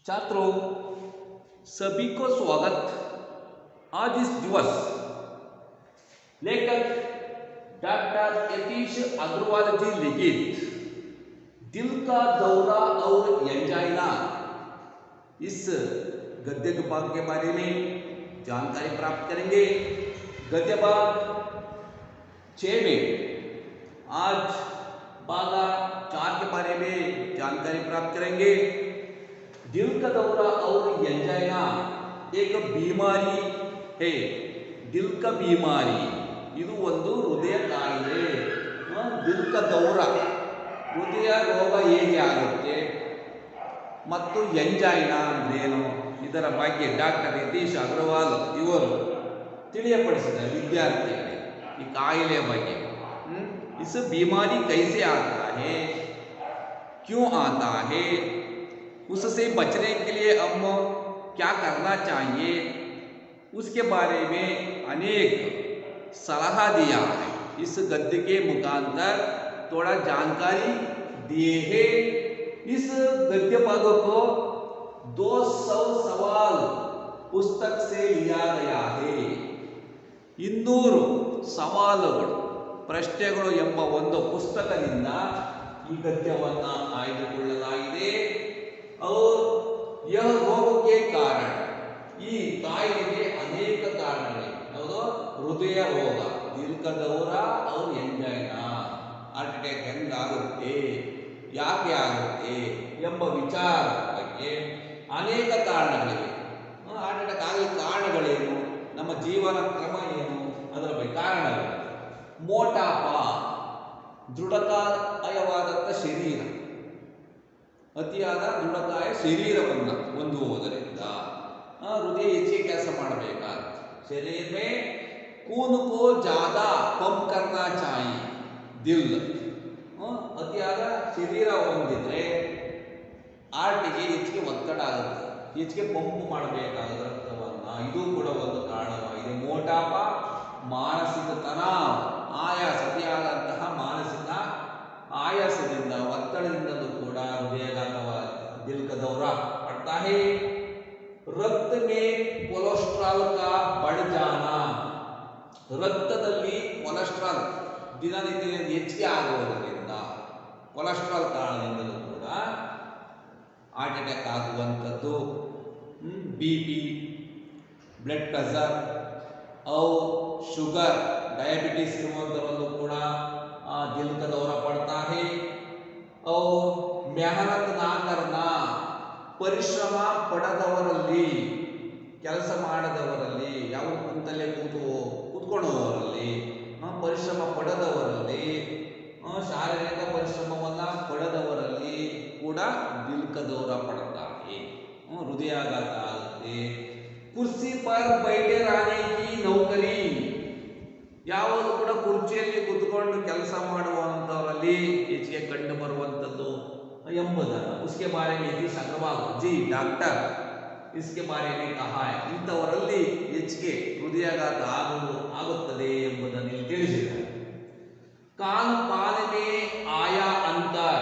छात्रों, सभी को स्वागत। आज इस दिवस लेखक डॉक्टर यतीश अग्रवाल जी लिखित दिल का दौरा और एंजाइना इस गद्य भाग के बारे में जानकारी प्राप्त करेंगे। गद्य भाग 6 में आज भागा 4 के बारे में जानकारी प्राप्त करेंगे। दिल का दौरा और एंजाइना एक बीमारी है। दिल का बीमारी ಇದು ಒಂದು ಹೃದಯ ಕಾಯಿಲೆ। ದಿಲ್ का ದೌರಾ ಹೃದಯ ರೋಗ ಹೇಗೆ ಆಗುತ್ತೆ ಮತ್ತು ಎಂಜೈನಾ ಅಂದ್ರೇನು ಇದರ ಬಗ್ಗೆ ಡಾಕ್ಟರ್ ಯತೀಶ್ ಅಗ್ರವಾಲ್ ಇವರು ತಿಳಿಯಪಡಿಸಿದ್ದಾರೆ ವಿದ್ಯಾರ್ಥಿಗಳಿಗೆ ಈ ಕಾಯಿಲೆಯ ಬಗ್ಗೆ। इस बीमारी कैसे आता है, क्यों आता है, उससे बचने के लिए हम क्या करना चाहिए, उसके बारे में अनेक सलाह दिया है। इस गद्य के मुखांतर थोड़ा जानकारी दिए हैं। इस गद्य भाग को 200 सवाल पुस्तक से लिया गया है। 200 ಸವಾಲುಗಳು ಪ್ರಶ್ನೆಗಳು ಎಂಬ ಒಂದು ಪುಸ್ತಕದಿಂದ ಈ ಗದ್ಯವನ್ನು ಆಯ್ದುಕೊಳ್ಳಲಾಗಿದೆ। और यह रोग के कारण ಈ ಕಾಯಿಲೆಗೆ ಅನೇಕ ಕಾರಣಗಳಿವೆ। ಯಾವುದು? ಹೃದಯ ರೋಗ, ದಿಲ್ का दौरा और एंजाइना, ಹಾರ್ಟ್ ಅಟ್ಯಾಕ್ ಹೆಂಗಾಗುತ್ತೆ, ಯಾಕೆ ಆಗುತ್ತೆ ಎಂಬ ವಿಚಾರ ಬಗ್ಗೆ ಅನೇಕ ಕಾರಣಗಳಿವೆ। ಹಾರ್ಟ್ ಅಟ್ಯಾಕ್ ಆಗಲಿಕ್ಕೆ ಕಾರಣಗಳೇನು, ನಮ್ಮ ಜೀವನ ಕ್ರಮ ಏನು, ಅದರ ಬಗ್ಗೆ ಕಾರಣಗಳು। ಮೋಟಾಪ, ದೃಢಕಾಯವಾದಂಥ ಶರೀರ, ಅತಿಯಾದ ದೃಢಕಾಯ ಶರೀರವನ್ನು ಹೊಂದುವುದರಿಂದ ಹೃದಯ ಹೆಚ್ಚಿಗೆ ಕೆಲಸ ಮಾಡಬೇಕಾಗುತ್ತೆ। शरीर में खून को ज्यादा पंप करना चाहिए। दिल ಅತಿಯಾದ ಶರೀರ ಹೊಂದಿದ್ರೆ ಹಾರ್ಟಿಗೆ ಹೆಚ್ಚಿಗೆ ಒತ್ತಡ ಆಗುತ್ತೆ, ಹೆಚ್ಚಿಗೆ ಪಂಪ್ ಮಾಡಬೇಕಾಗುತ್ತೆ ರಕ್ತವನ್ನು। ಇದು ಕೂಡ ಒಂದು ಕಾರಣವಾಗಿದೆ। ಮೋಟಾಪ, ಮಾನಸಿಕ ತನಾವ, ಆಯಾಸ, ಅತಿಯಾದಂತಹ ಮಾನಸಿಕ ಆಯಾಸದಿಂದ ಒತ್ತಡದಿಂದಲೂ ಕೂಡ ಹೃದಯಾಘಾತವಾಗುತ್ತೆ, दिल का दौरा पड़ता है। रक्त में कोलेस्ट्रॉल का बढ़ जाना, ರಕ್ತದಲ್ಲಿ ಕೊಲೆಸ್ಟ್ರಾಲ್ ದಿನನಿತ್ಯ ಹೆಚ್ಚಿಗೆ ಆಗುವುದರಿಂದ, ಕೊಲೆಸ್ಟ್ರಾಲ್ ಕಾರಣದಿಂದಲೂ ಕೂಡ ಹಾರ್ಟ್ ಅಟ್ಯಾಕ್ ಆಗುವಂಥದ್ದು। बीपी, ಬ್ಲಡ್ ಪ್ರೆಷರ್ और शुगर, डायबिटीज ಇರುವಂಥವರಲ್ಲೂ ಕೂಡ दिल का दौरा पड़ता है। और मेहनत ना करना, ಪರಿಶ್ರಮ ಪಡದವರಲ್ಲಿ, ಕೆಲಸ ಮಾಡದವರಲ್ಲಿ, ಯಾವ ಕುಂತಲ್ಲೇ ಕೂತ್ಕೊಳ್ಳುವವರಲ್ಲಿ, ಪರಿಶ್ರಮ ಪಡದವರಲ್ಲಿ, ಶಾರೀರಿಕ ಪರಿಶ್ರಮವನ್ನು ಪಡದವರಲ್ಲಿ ಕೂಡ दिल का दौरा पड़ता है, ಹೃದಯಾಘಾತ ಆಗುತ್ತೆ। ಕುರ್ಸಿ ಪರ್ ಬೈಠೆ ರಾಣಿ ಕಿ ನೌಕರಿ, ಯಾವುದು ಕೂಡ ಕುರ್ಚಿಯಲ್ಲಿ ಕೂತ್ಕೊಂಡು ಕೆಲಸ ಮಾಡುವಂಥವರಲ್ಲಿ ಹೆಚ್ಚಿಗೆ ಕಂಡು ಬರುವಂಥದ್ದು ಎಂಬುದನ್ನು उसके बारे में यतीश अग्रवाल जी डॉक्टर इसके बारे में कहा है। ಇಂಥವರಲ್ಲಿ ಹೆಚ್ಚಿಗೆ ಹೃದಯಾಘಾತ ಆಗುತ್ತದೆ ಎಂಬುದನ್ನು ಇಲ್ಲಿ ತಿಳಿಸಿದ್ದಾರೆ। खान पान में आया अंतर,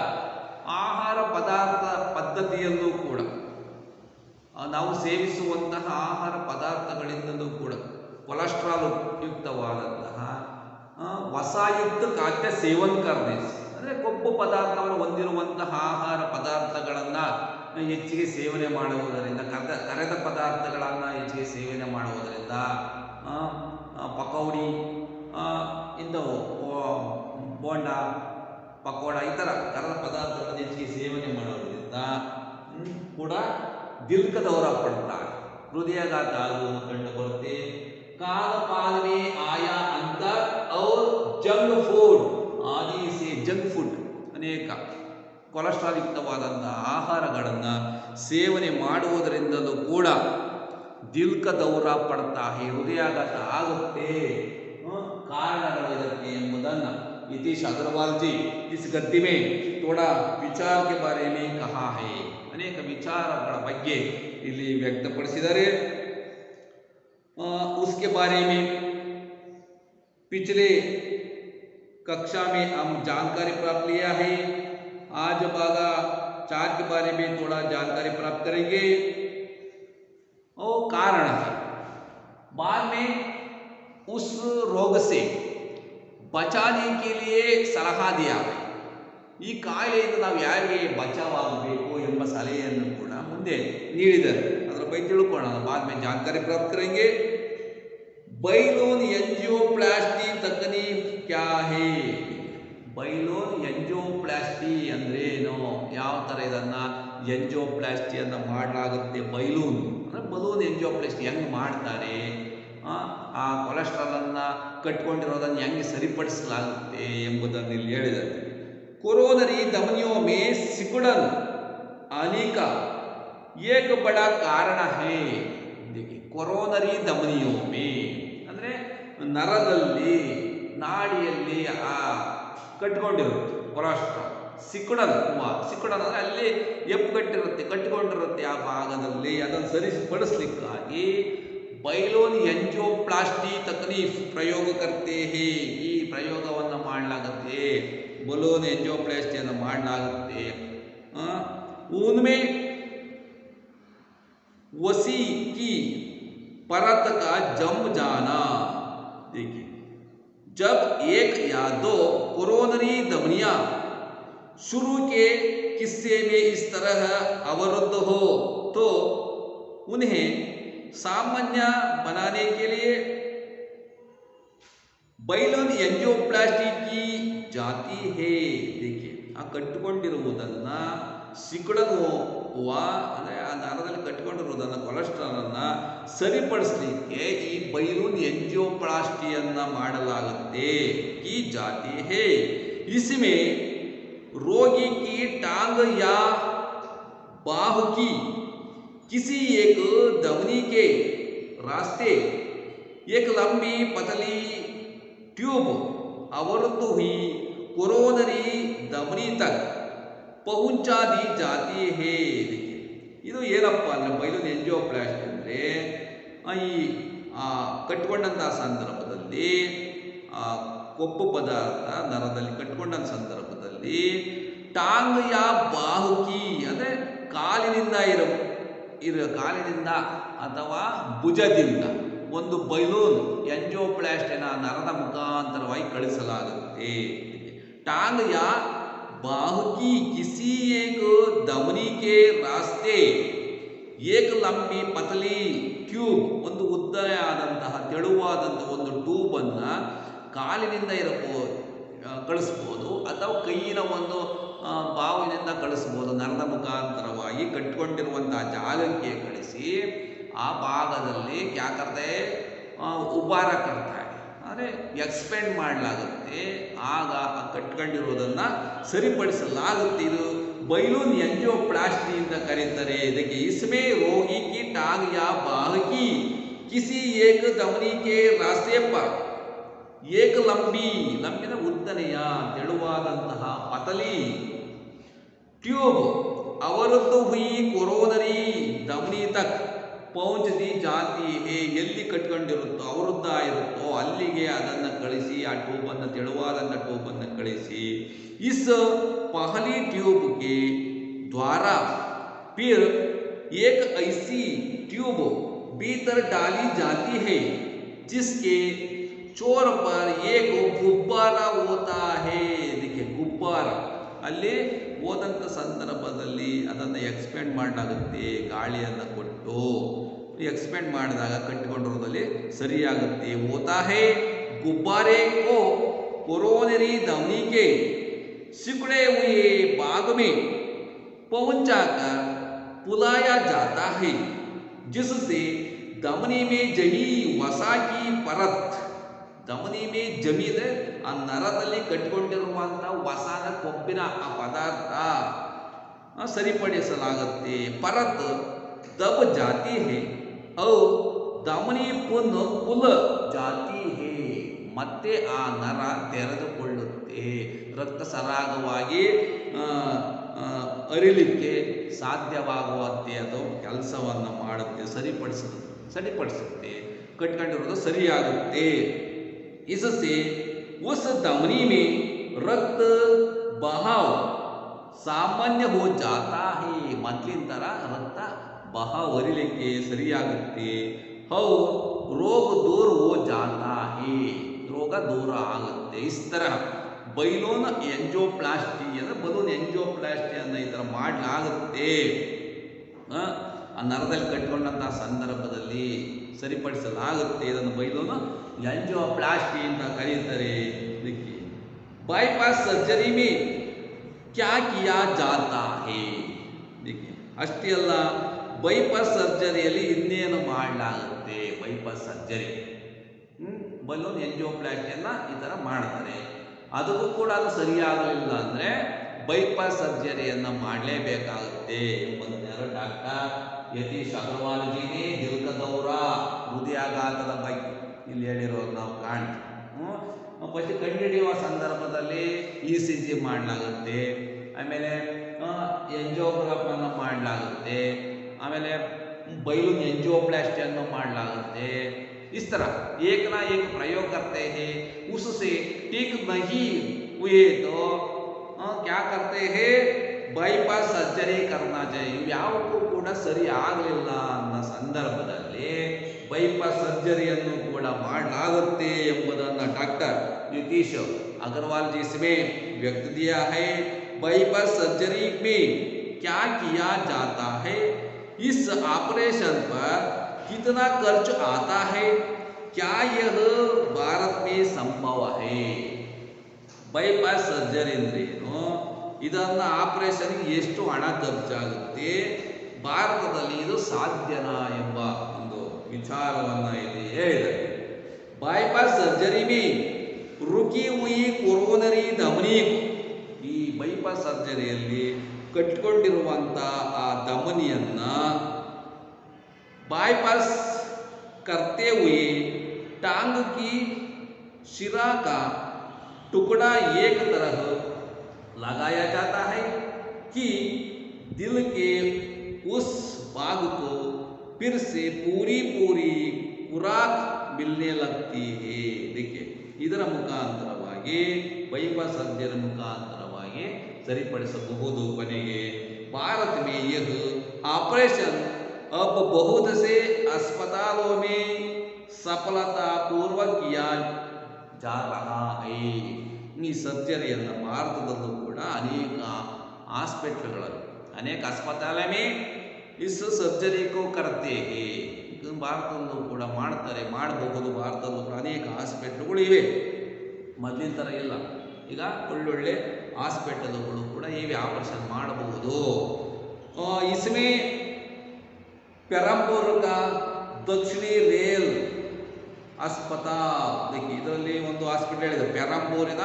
ಆಹಾರ ಪದಾರ್ಥ ಪದ್ಧತಿಯಲ್ಲೂ ಕೂಡ ನಾವು ಸೇವಿಸುವಂತಹ ಆಹಾರ ಪದಾರ್ಥಗಳಿಂದಲೂ ಕೂಡ ಕೊಲೆಸ್ಟ್ರಾಲ್ ಯುಕ್ತವಾದಂತಹ ವಸಾಯುಕ್ತ ಖಾದ್ಯ ಸೇವನ್ ಕರ್ನೆ, ಅಂದರೆ ಕೊಬ್ಬು ಪದಾರ್ಥವನ್ನು ಹೊಂದಿರುವಂತಹ ಆಹಾರ ಪದಾರ್ಥಗಳನ್ನು ಹೆಚ್ಚಿಗೆ ಸೇವನೆ ಮಾಡುವುದರಿಂದ, ಕರೆದ ಪದಾರ್ಥಗಳನ್ನು ಹೆಚ್ಚಿಗೆ ಸೇವನೆ ಮಾಡುವುದರಿಂದ, ಪಕೌಡಿ ಇಂಥವು ಬೋಂಡ, ಪಕೋಡ ಈ ಥರ ಕರೆದ ಪದಾರ್ಥಗಳನ್ನು ಹೆಚ್ಚಿಗೆ ಸೇವನೆ ಮಾಡುವುದರಿಂದ ಕೂಡ दिल का दौरा पड़ता है, ಹೃದಯಾಘಾತ ಆಗುವುದು ಕಂಡು ಬರುತ್ತೆ। खान पान में आया अंतर और जंक फूड आदि से, जंक फूड ಅನೇಕ ಕೊಲೆಸ್ಟ್ರಾಲ್ ಯುಕ್ತವಾದಂತಹ ಆಹಾರಗಳನ್ನು ಸೇವನೆ ಮಾಡುವುದರಿಂದಲೂ ಕೂಡ दिल का दौरा पड़ता है, ಹೃದಯಾಘಾತ ಆಗುತ್ತೆ। ಕಾರಣಗಳು ಇದಕ್ಕೆ ಎಂಬುದನ್ನು ಯತೀಶ್ ಅಗ್ರವಾಲ್ जी इस गद्य में थोड़ा विचार के बारे में कहा है, ಅನೇಕ ವಿಚಾರಗಳ ಬಗ್ಗೆ ಇಲ್ಲಿ ವ್ಯಕ್ತಪಡಿಸಿದ್ದಾರೆ। उसके बारे में पिछले कक्षा में हम जानकारी प्राप्त लिया है। आज भागा चार के बारे में थोड़ा जानकारी प्राप्त करेंगे और कारण है। बाद में उस रोग से बचाने के लिए सलाह दिया है। ಈ ಕಾಯಿಲೆಯಿಂದ ನಾವು ಯಾರಿಗೆ ಬಚಾವಾಗಬೇಕು ಎಂಬ ಸಲಹೆಯನ್ನು ಕೂಡ ಮುಂದೆ ನೀಡಿದ್ದಾರೆ. ಅದರ ಬಗ್ಗೆ ತಿಳ್ಕೊಳ್ಳೋಣ. बाद में जानकारी प्राप्त करेंगे. ಬೈಲೋನ್ ಎಂಜಿಯೋಪ್ಲಾಸ್ಟಿ ತಕನೀಕ್ ಕ್ಯಾ ಹೇ? ಬೈಲೋನ್ ಎಂಜಿಯೋಪ್ಲಾಸ್ಟಿ ಅಂದ್ರೆ ಏನು, ಯಾವ ಥರ ಇದನ್ನು ಎಂಜಿಯೋಪ್ಲಾಸ್ಟಿಯನ್ನು ಮಾಡಲಾಗುತ್ತೆ? ಬೈಲೂನ್ ಅಂದರೆ ಬಲೂನ್ ಎಂಜಿಯೋಪ್ಲಾಸ್ಟಿ ಹೆಂಗೆ ಮಾಡ್ತಾರೆ, ಆ ಕೊಲೆಸ್ಟ್ರಾಲನ್ನು ಕಟ್ಕೊಂಡಿರೋದನ್ನು ಹೆಂಗೆ ಸರಿಪಡಿಸಲಾಗುತ್ತೆ ಎಂಬುದನ್ನು ಇಲ್ಲಿ ಹೇಳಿದ್ದಾರೆ. कोरोनरी धमनियों में सिकुड़न आने का एक बड़ा कारण है. देखिए, कोरोनरी धमनियों में ಅಂದರೆ ನರದಲ್ಲಿ ನಾಡಿಯಲ್ಲಿ ಆ ಕಟ್ಕೊಂಡಿರುತ್ತೆ ಕೊಲೆಸ್ಟ್ರಾಲ್. ಸಿಕುಡನ್ ಅಂದರೆ ಅಲ್ಲಿ ಕಟ್ಟಿಕೊಂಡಿರುತ್ತೆ ಆ ಭಾಗದಲ್ಲಿ. ಅದನ್ನು ಸರಿಪಡಿಸ್ಲಿಕ್ಕಾಗಿ ಬೈಲೋನ್ ಎಂಜಿಯೋಪ್ಲಾಸ್ಟಿ ತಕನೀಫ್ ಪ್ರಯೋಗ ಕರ್ತೆ ಹೇ. ಈ ಪ್ರಯೋಗವನ್ನು ಮಾಡಲಾಗುತ್ತೆ, ಬಲೂನ್ ಎಂಜಿಯೋಪ್ಲಾಸ್ಟಿಯನ್ನು ಮಾಡಲಾಗುತ್ತೆ. उनमें वसी की परत का जम जाना. देखिए, जब एक या दो कोरोनरी धमनियां शुरू के किस्से में इस तरह अवरुद्ध हो तो उन्हें सामान्य बनाने के लिए ಬೈಲೋನ್ ಎಂಜಿಯೋಪ್ಲಾಸ್ಟಿ की जाती है. देखिए, ಆ ಕಟ್ಟಿಕೊಂಡಿರುವುದನ್ನು ಸಿಕುಡನುವ ಅಂದರೆ ಆ ನರದಲ್ಲಿ ಕಟ್ಟಿಕೊಂಡಿರುವುದನ್ನು ಕೊಲೆಸ್ಟ್ರಾಲನ್ನು ಸರಿಪಡಿಸಲಿಕ್ಕೆ ಈ ಬೈಲೂನ್ ಎಂಜಿಯೋಪ್ಲಾಸ್ಟಿಯನ್ನು ಮಾಡಲಾಗುತ್ತೆ. की जाती है. इसमें रोगी की टांग या बाहु की किसी एक धमनी के रास्ते एक लंबी पतली ट्यूब अवरुद्ध हुई कोरोनरी धमनी तक पहुंचा दी जाती है. ಇದು ಏನಪ್ಪ ಅಂದರೆ ಬೈಲೂನ್ ಎಂಜಿಯೋಪ್ಲಾಸ್ಟಿ ಅಂದರೆ ಈ ಕಟ್ಟಿಕೊಂಡಂತಹ ಸಂದರ್ಭದಲ್ಲಿ ಕೊಬ್ಬು ಪದಾರ್ಥ ನರದಲ್ಲಿ ಕಟ್ಟಿಕೊಂಡಂಥ ಸಂದರ್ಭದಲ್ಲಿ ಟಾಂಗ್ ಯಾ ಬಾಹುಕಿ ಅಂದರೆ ಕಾಲಿನಿಂದ ಕಾಲಿನಿಂದ ಅಥವಾ ಭುಜದಿಂದ ಒಂದು ಬೈಲೂನ್ ಎಂಜಿಯೋಪ್ಲಾಸ್ಟಿನ ನರದ ಮುಖಾಂತರವಾಗಿ ಕಳಿಸಲಾಗುತ್ತೆ. ಟಾಂಗ್ ಯಾ ಬಾಹುಕಿ ಕಿಸಿ ಏಕ ಧಮನಿ ಕೆ ರಾಸ್ತೆ ಏಕ ಲಂಬಿ ಪತಲಿ ಟ್ಯೂಬ್, ಒಂದು ಉದ್ದನೆಯಾದಂತಹ ತೆಳುವಾದಂತಹ ಒಂದು ಟ್ಯೂಬನ್ನು ಕಾಲಿನಿಂದ ಕಳಿಸ್ಬೋದು ಅಥವಾ ಕೈಯಿನ ಒಂದು ಬಾವಿನಿಂದ ಕಳಿಸ್ಬೋದು. ನರದ ಮುಖಾಂತರವಾಗಿ ಕಟ್ಟಿಕೊಂಡಿರುವಂತಹ ಜಾಗಕ್ಕೆ ಕಳಿಸಿ ಆ ಭಾಗದಲ್ಲಿ ಕ್ಯಾ ಕರ್ತೆ ಉಬ್ಬಾರ ಕರ್ತಾರೆ ಅಂದರೆ ಎಕ್ಸ್ಪೆಂಡ್ ಮಾಡಲಾಗುತ್ತೆ. ಆಗ ಆ ಕಟ್ಕೊಂಡಿರೋದನ್ನು ಸರಿಪಡಿಸಲಾಗುತ್ತೆ. ಇದು ಬೈಲೂನ್ ಎಂಜಿಯೋಪ್ಲಾಸ್ಟಿ ಅಂತ ಕರೀತಾರೆ ಇದಕ್ಕೆ. इसमें रोगी की टांग या बाह की किसी एक धमनी के रास्ते पर एक ಲಂಬಿನ ಉದ್ದನೆಯ ತೆಳುವಾದಂತಹ ಪತಲಿ ಟ್ಯೂಬ್ ಅವರುದ್ಧ ಹುಯಿ ಕೊರೋನರಿ ಧಮನಿ ತಕ್ ಪೌಂಚ್ ದಿ ಜಾತಿ ಹೇ. ಎಲ್ಲಿ ಕಟ್ಕೊಂಡಿರುತ್ತೋ ಅವರುದ್ಧ ಇರುತ್ತೋ ಅಲ್ಲಿಗೆ ಅದನ್ನು ಕಳಿಸಿ, ಆ ಟ್ಯೂಬನ್ನು ತೆಳುವಾದಂಥ ಟ್ಯೂಬನ್ನು ಕಳಿಸಿ ಇಸ್ ಪಹಲಿ ಟ್ಯೂಬ್ ಕೆ ದ್ವಾರ ಫಿರ್ ಏಕ್ ಐಸಿ ಟ್ಯೂಬ್ भीतर डाली जाती है जिसके चोर पर एक गुब्बारा होता है. देखिए, ಗುಬ್ಬಾರ ಅಲ್ಲಿ ಹೋದಂಥ ಸಂದರ್ಭದಲ್ಲಿ ಅದನ್ನು ಎಕ್ಸ್ಪೆಂಡ್ ಮಾಡಲಾಗುತ್ತೆ. ಗಾಳಿಯನ್ನು ಕೊಟ್ಟು ಎಕ್ಸ್ಪೆಂಡ್ ಮಾಡಿದಾಗ ಕಟ್ಟಿಕೊಂಡಿರೋದಲ್ಲಿ ಸರಿಯಾಗುತ್ತೆ. ಹೋತಾ ಹೇ गुब्बारे को कोरोनरी धमनी के सिकुड़े हुए भाग में पहुंचाकर फुलाया जाता है जिससे धमनी में जमी वसा की परत, ಧಮನಿ ಮೇ ಜಮೀದೆ ಆ ನರದಲ್ಲಿ ಕಟ್ಟಿಕೊಂಡಿರುವಂಥ ವಸಾದ ಕೊಬ್ಬಿನ ಆ ಪದಾರ್ಥ ಸರಿಪಡಿಸಲಾಗುತ್ತೆ. ಪರತ್ ದಬ್ ಜಾತಿ ಹೇ ಔ ಧಮನಿ ಪುನ್ ಕುಲ ಜಾತಿ ಹೇ. ಮತ್ತೆ ಆ ನರ ತೆರೆದುಕೊಳ್ಳುತ್ತೆ, ರಕ್ತ ಸರಾಗವಾಗಿ ಅರಿಲಿಕ್ಕೆ ಸಾಧ್ಯವಾಗುವಂತೆ ಅದು ಕೆಲಸವನ್ನು ಮಾಡುತ್ತೆ, ಸರಿಪಡಿಸುತ್ತೆ, ಕಟ್ಕೊಂಡಿರೋದು ಸರಿಯಾಗುತ್ತೆ. इससे उस धमनी में रक्त बहाव ಸಾಮಾನ್ಯ ಹೋ ಜಾತಾ ಹೇ, ಮೊದಲಿನ ಥರ ರಕ್ತ ಬಹ ಹೊರಿಲಿಕ್ಕೆ ಸರಿಯಾಗುತ್ತೆ. ಹೌ ರೋಗ ದೂರ ಹೋ ಜಾತಾ ಹೇ, ರೋಗ ದೂರ ಆಗುತ್ತೆ. ಇಸ್ ಥರ ಬೈಲೋನ್ ಎಂಜೋಪ್ಲಾಸ್ಟಿ ಅಂದರೆ ಬಲೂನ್ ಎಂಜೋಪ್ಲಾಸ್ಟಿಯನ್ನು ಈ ಥರ ಮಾಡಲಾಗುತ್ತೆ. ಆ ನರದಲ್ಲಿ ಕಟ್ಟಿಕೊಂಡಂಥ ಸಂದರ್ಭದಲ್ಲಿ ಸರಿಪಡಿಸಲಾಗುತ್ತೆ. ಇದನ್ನು ಬೈಲೋನ್ ಎಂಜೋಪ್ಲಾಸ್ಟಿ ಅಂತ ಕರೀತಾರೆ. ಇದಕ್ಕೆ ಬಾಯ್ಪಾಸ್ ಸರ್ಜರಿ ಮೇ ಕ್ಯಾ ಕಿಯಾ ಜಾತಾ ಹೇ, ಇದಕ್ಕೆ ಅಷ್ಟೇ ಅಲ್ಲ, ಬೈಪಾಸ್ ಸರ್ಜರಿಯಲ್ಲಿ ಇನ್ನೇನು ಮಾಡಲಾಗುತ್ತೆ. ಬೈಪಾಸ್ ಸರ್ಜರಿ ಬಲೂನ್ ಎಂಜಿಯೋಪ್ಲಾಸ್ಟಿಯನ್ನು ಈ ಥರ ಮಾಡ್ತಾರೆ. ಅದಕ್ಕೂ ಕೂಡ ಅದು ಸರಿಯಾಗಲಿಲ್ಲ ಅಂದರೆ ಬೈಪಾಸ್ ಸರ್ಜರಿಯನ್ನು ಮಾಡಲೇಬೇಕಾಗುತ್ತೆ ಎಂಬುದನ್ನು ಯಾರು ಡಾಕ್ಟರ್ ಯತೀಶ್ ಅಗರ್ವಾಲ್ ಜಿನೇ ದಿಲ್ ಕಾ ದೌರಾ, ಹೃದಯಾಘಾತದ ಬಗ್ಗೆ ಇಲ್ಲಿ ಹೇಳಿರೋದು ನಾವು ಕಾಣ್ತೀವಿ. ಫಸ್ಟ್ ಕಂಡುಹಿಡಿಯುವ ಸಂದರ್ಭದಲ್ಲಿ ECG ಮಾಡಲಾಗುತ್ತೆ, ಆಮೇಲೆ ಎಂಜಿಯೋಗ್ರಾಫನ್ನು ಮಾಡಲಾಗುತ್ತೆ, ಆಮೇಲೆ ಬೈಲೂನ್ ಎಂಜಿಯೋಪ್ಲಾಸ್ಟಿಯನ್ನು ಮಾಡಲಾಗುತ್ತೆ. इस तरह एक ना एक प्रयोग करते हैं, उससे ठीक नहीं हुए तो क्या करते हैं, ಬೈಪಾಸ್ ಸರ್ಜರಿ करना चाहिए. ಯಾವುದಕ್ಕೂ ಕೂಡ ಸರಿ ಆಗಲಿಲ್ಲ ಅನ್ನೋ ಸಂದರ್ಭದಲ್ಲಿ ಬೈಪಾಸ್ ಸರ್ಜರಿಯನ್ನು ಕೂಡ ಮಾಡಲಾಗುತ್ತೆ ಎಂಬುದನ್ನು ಡಾಕ್ಟರ್ ಯತೀಶ್ अग्रवाल जी इसमें व्यक्त दिया है. बाईपास सर्जरी में क्या किया जाता है, इस ऑपरेशन पर कितना खर्च आता है, क्या यह भारत में संभव है. ಬೈಪಾಸ್ ಸರ್ಜರಿ ಅಂದ್ರೇನು, ಇದನ್ನು ಆಪರೇಷನ್ಗೆ ಎಷ್ಟು ಹಣ ಖರ್ಚಾಗುತ್ತೆ, ಭಾರತದಲ್ಲಿ ಇದು ಸಾಧ್ಯನಾ ಎಂಬ ಒಂದು ವಿಚಾರವನ್ನು ಇಲ್ಲಿ ಹೇಳಿದ್ದಾರೆ. ಬಾಯ್ಪಾಸ್ ಸರ್ಜರಿ ಮೇ ರುಕಿ ಹುಯಿ ಕೊರೋನರಿ ಧಮನಿ, ಈ ಬೈಪಾಸ್ ಸರ್ಜರಿಯಲ್ಲಿ ಕಟ್ಟಿಕೊಂಡಿರುವಂಥ ಆ ಧಮನಿಯನ್ನು बाईपास करते हुए टांग की शिरा का टुकड़ा एक तरह लगाया जाता है कि दिल के उस भाग को फिर से पूरी खुराक मिलने लगती है. देखिए ಇದರ ಮುಖಾಂತರವಾಗಿ ಬೈಪಾಸ್ ಸರ್ಜರಿ ಮುಖಾಂತರವಾಗಿ ಸರಿಪಡಿಸಬಹುದು. ಕೊನೆಗೆ ಭಾರತ ಮೇ ಯಹ ಆಪರೇಷನ್ अब बहुत से अस्पतालों में सफलतापूर्वक किया जा रहा है. ಈ ಸರ್ಜರಿಯನ್ನು ಭಾರತದಲ್ಲೂ ಕೂಡ ಅನೇಕ ಹಾಸ್ಪಿಟಲ್ಗಳಲ್ಲಿ ಅನೇಕ अस्पतालों में इस सर्जरी को करते हैं. ಭಾರತದಲ್ಲೂ ಕೂಡ ಮಾಡ್ತಾರೆ, ಮಾಡಬಹುದು. ಭಾರತದಲ್ಲೂ ಕೂಡ ಅನೇಕ ಹಾಸ್ಪಿಟಲ್ಗಳು ಇವೆ, ಮೊದಲಿನ ಥರ ಇಲ್ಲ. ಈಗ ಒಳ್ಳೊಳ್ಳೆ ಹಾಸ್ಪಿಟಲ್ಗಳು ಕೂಡ ಇವೆ, ಆಪರೇಷನ್ ಮಾಡಬಹುದು. इसमें पेरंबूर का दक्षिणी रेल अस्पताल, देखिए ಇದರಲ್ಲಿ ಒಂದು ಹಾಸ್ಪಿಟಲ್ ಇದೆ, ಪೆರಂಬೂರಿನ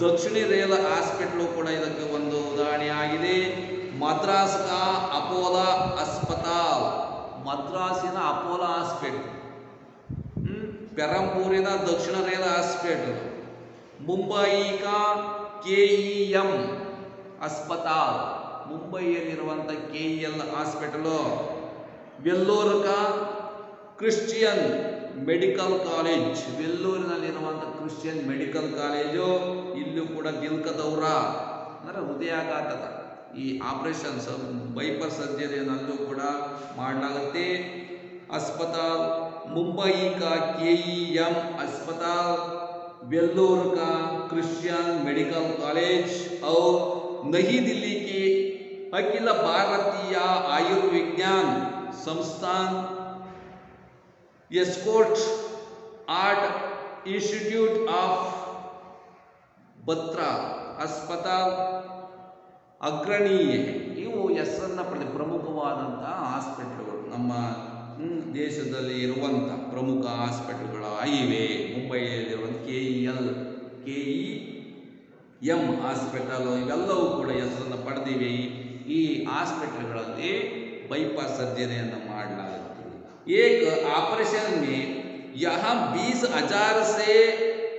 ದಕ್ಷಿಣಿ ರೇಲ್ ಹಾಸ್ಪಿಟಲ್ ಕೂಡ ಇದಕ್ಕೆ ಒಂದು ಉದಾಹರಣೆ ಆಗಿದೆ. ಮದ್ರಾಸ್ ಕಾ ಅಪೋಲೋ अस्पताल, ಮದ್ರಾಸಿನ ಅಪೋಲೋ ಹಾಸ್ಪಿಟಲ್, ಪೆರಂಬೂರಿನ ದಕ್ಷಿಣ ರೇಲ್ ಹಾಸ್ಪಿಟಲ್, ಮುಂಬೈ ಕಾ KEM अस्पताल, ಮುಂಬೈಯಲ್ಲಿರುವಂಥ KEL ಹಾಸ್ಪಿಟಲು, ವೆಲ್ಲೂರ್ ಕಾ ಕ್ರಿಶ್ಚಿಯನ್ ಮೆಡಿಕಲ್ ಕಾಲೇಜ್, ವೆಲ್ಲೂರಿನಲ್ಲಿರುವಂಥ ಕ್ರಿಶ್ಚಿಯನ್ ಮೆಡಿಕಲ್ ಕಾಲೇಜು, ಇಲ್ಲೂ ಕೂಡ ದಿಲ್ ಕಾ ದೌರಾ ಅಂದರೆ ಹೃದಯಾಘಾತದ ಈ ಆಪರೇಷನ್ಸ್ ಬೈಪಾಸ್ ಸರ್ಜರಿಯನ್ನಲ್ಲೂ ಕೂಡ ಮಾಡಲಾಗುತ್ತೆ. अस्पताल मुंबई का KEM अस्पताल, वेल्लोर का क्रिश्चियन मेडिकल कॉलेज और नई दिल्ली के अखिल Bharatiya Ayurvigyan Sansthan, Escorts heart institute of Batra अस्पताल ಅಗ್ರಣೀಯ. ಇವು ಹೆಸರನ್ನ ಪಡೆದ ಪ್ರಮುಖವಾದಂತಹ ಹಾಸ್ಪಿಟಲ್ಗಳು, ನಮ್ಮ ದೇಶದಲ್ಲಿ ಇರುವಂಥ ಪ್ರಮುಖ ಹಾಸ್ಪಿಟಲ್ಗಳು ಇವೆ. ಮುಂಬೈಯಲ್ಲಿರುವಂಥ KEM ಹಾಸ್ಪಿಟಲ್ ಇವೆಲ್ಲವೂ ಕೂಡ ಹೆಸರನ್ನು ಪಡೆದಿವೆ. ಈ ಹಾಸ್ಪಿಟಲ್ಗಳಲ್ಲಿ ಬೈಪಾಸ್ ಸರ್ಜರಿಯನ್ನು ಮಾಡಲಾಗುತ್ತದೆ. ಏಕ ಆಪರೇಷನ್ में यहाँ 20,000 से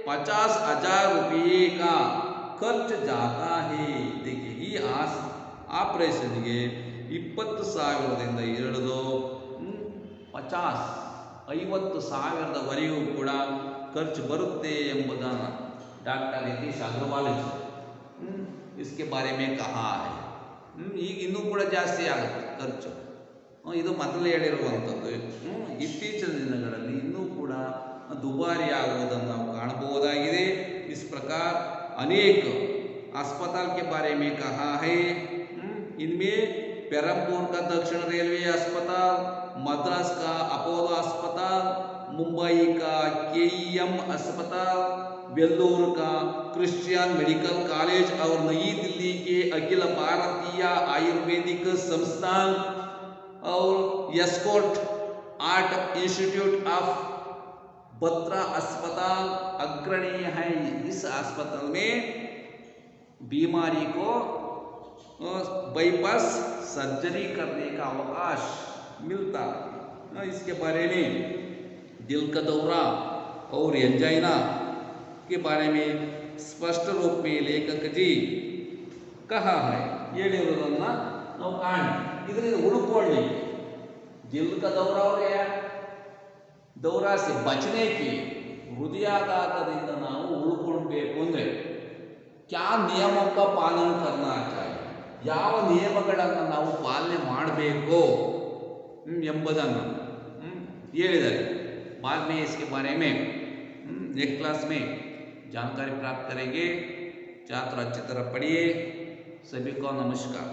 50,000 रुपये का ಖರ್ಚು ಜಾತಾ ಹೇ. देखिए ಈ ಆಪರೇಷನ್ಗೆ 20,000ದಿಂದ ಹಿಡಿದು 50,000ವರೆಗೂ ಕೂಡ ಖರ್ಚು ಬರುತ್ತೆ ಎಂಬುದನ್ನು ಡಾಕ್ಟರ್ ಯತೀಶ್ ಅಗ್ರವಾಲ್ इसके बारे में कहा है. ಈಗ ಇನ್ನೂ ಕೂಡ ಜಾಸ್ತಿ ಆಗುತ್ತೆ ಖರ್ಚು. ಇದು ಮೊದಲು ಹೇಳಿರುವಂಥದ್ದು. ಇತ್ತೀಚಿನ ದಿನಗಳಲ್ಲಿ ಇನ್ನೂ ಕೂಡ ದುಬಾರಿ ಆಗುವುದನ್ನು ನಾವು ಕಾಣಬಹುದಾಗಿದೆ. इस प्रकार अनेक अस्पताल के बारे में कहा है. इनमें पेरमपुर का दक्षिण रेलवे अस्पताल, मद्रास का अपोलो अस्पताल, मुंबई का केईएम अस्पताल, वेल्लोर का क्रिश्चियन मेडिकल कॉलेज और नई दिल्ली के अखिल भारतीय आयुर्वेदिक संस्थान और escort art institute of Batra अस्पताल अग्रणीय है. इस अस्पताल में बीमारी को बाईपास सर्जरी करने का अवकाश मिलता है. इसके बारे में दिल का दौरा और एंजाइना के बारे में स्पष्ट रूप में लेखक जी कहा है. ಹೇಳಿರುವುದನ್ನ ನಾವು ಕಾಣ. ಇದರಿಂದ ಉಳ್ಕೊಳ್ಳಿಕ್ಕೆ दिल का दौरा और दौरा से बचने के हृदयाघातದಿಂದ ನಾವು ಉಳ್ಕೊಳ್ಬೇಕು ಅಂದರೆ क्या नियमों का पालन करना चाहिए, ಯಾವ ನಿಯಮಗಳನ್ನು ನಾವು ಪಾಲನೆ ಮಾಡಬೇಕು ಎಂಬುದನ್ನು ಹೇಳಿದ್ದಾರೆ. बाद में इसके बारे में नेक्स्ट क्लास में जानकारी प्राप्त करेंगे. छात्र अच्छी तरह पढ़िए. सभी को नमस्कार.